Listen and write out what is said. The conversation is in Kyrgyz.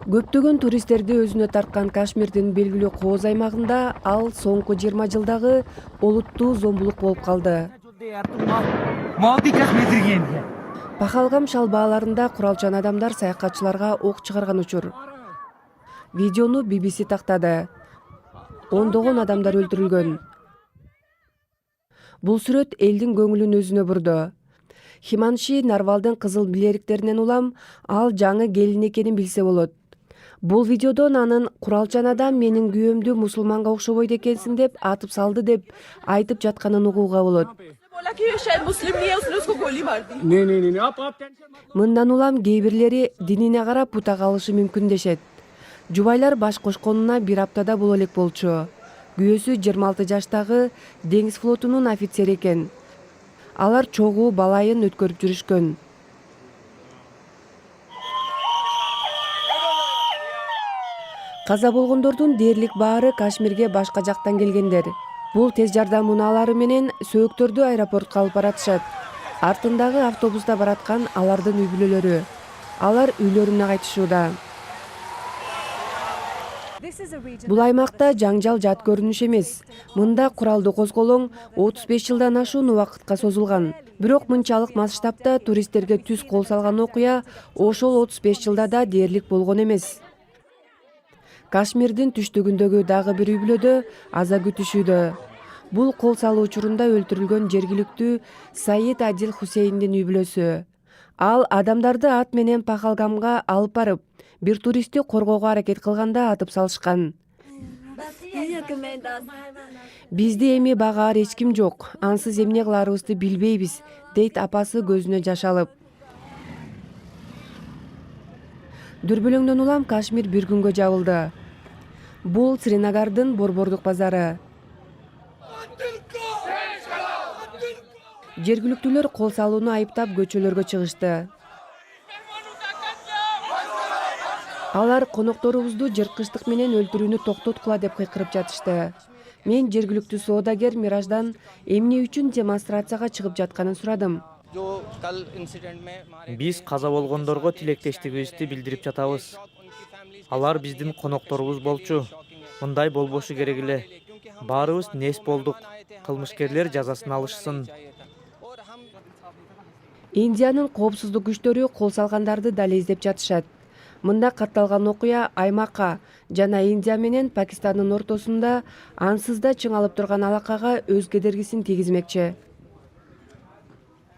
Көптөгөн туристтерди өзүнө тарткан Кашмирдин белгилүү кооз аймагында ал соңку 20 жылдагы олуттуу зомбулук болуп калды. Пахалгам шалбааларында куралчан адамдар саякатчыларга ок чыгарган учур. Видеону BBC тактады. Ондогон адамдар өлтүрүлгөн. Бул сүрөт элдин көңүлүн өзүнө бурду. Химанши Нарвалдын кызыл билериктеринен улам ал жаңы келин экенин билсе болот. Бул видеодон анын куралчан адам менин күйөөмдү мусулманга окшобойт экенсиң деп атып салды деп айтып жатканын угууга болот. Мындан улам кээ бирлери динине карап бута калышы мүмкүн дешет. Жубайлар баш кошконуна бир аптада боло элек болчу. Күйөөсү 26 жаштагы деңиз флотунун офицери экен. Алар чогуу балайын өткөрүп жүрүшкөн. Каза болгондордун дээрлик баары Кашмирге башка жактан келгендер. Бул тез жардам унаалары менен сөөктөрдү аэропортко алып баратышат. Артындагы автобуста бараткан алардын үй бүлөлөрү. Алар үйлөрүнө кайтышууда. Бул аймакта жаңжал жат көрүнүш эмес. Мында куралдуу козголоң 35 жылдан ашуун убакытка созулган. Бирок мынчалык масштабта туристтерге түз кол салган окуя ошол 35 жылда да дээрлик болгон эмес. Кашмирдин түштүгүндөгү дагы бир үй бүлөдө аза күтүшүүдө. Бул кол салуу учурунда өлтүрүлгөн жергиликтүү Саид Адил Хусейндин үй бүлөсү. Ал адамдарды ат менен Пахалгамга алып барып, бир туристти коргоого аракет кылганда атып салышкан. Бизди эми багаар эч ким жок, ансыз эмне кыларыбызды билбейбиз, дейт апасы көзүнө жаш алып. Дүрбөлөңдөн улам Кашмир бир күнгө жабылды. Бул Сринагардын борбордук базары. Жергиликтүүлөр кол салууну айыптап көчөлөргө чыгышты. Алар конокторубузду жырткычтык менен өлтүрүүнү токтоткула деп кыйкырып жатышты. Мен жергиликтүү соодагер Мираждан эмне үчүн демонстрацияга чыгып жатканын сурадым. Биз каза болгондорго тилектештигибизди билдирип жатабыз. Алар биздин конокторубуз болчу. Мындай болбошу керек эле. Баарыбыз нес болдук. Кылмышкерлер жазасын алышсын. Индиянын коопсуздук күчтөрү кол салгандарды дали издеп жатышат. Мында катталган окуя аймакка жана Индия менен Пакистандын ортосунда ансыз да чыңалып турган алакага өз кедергисин тийгизмекчи.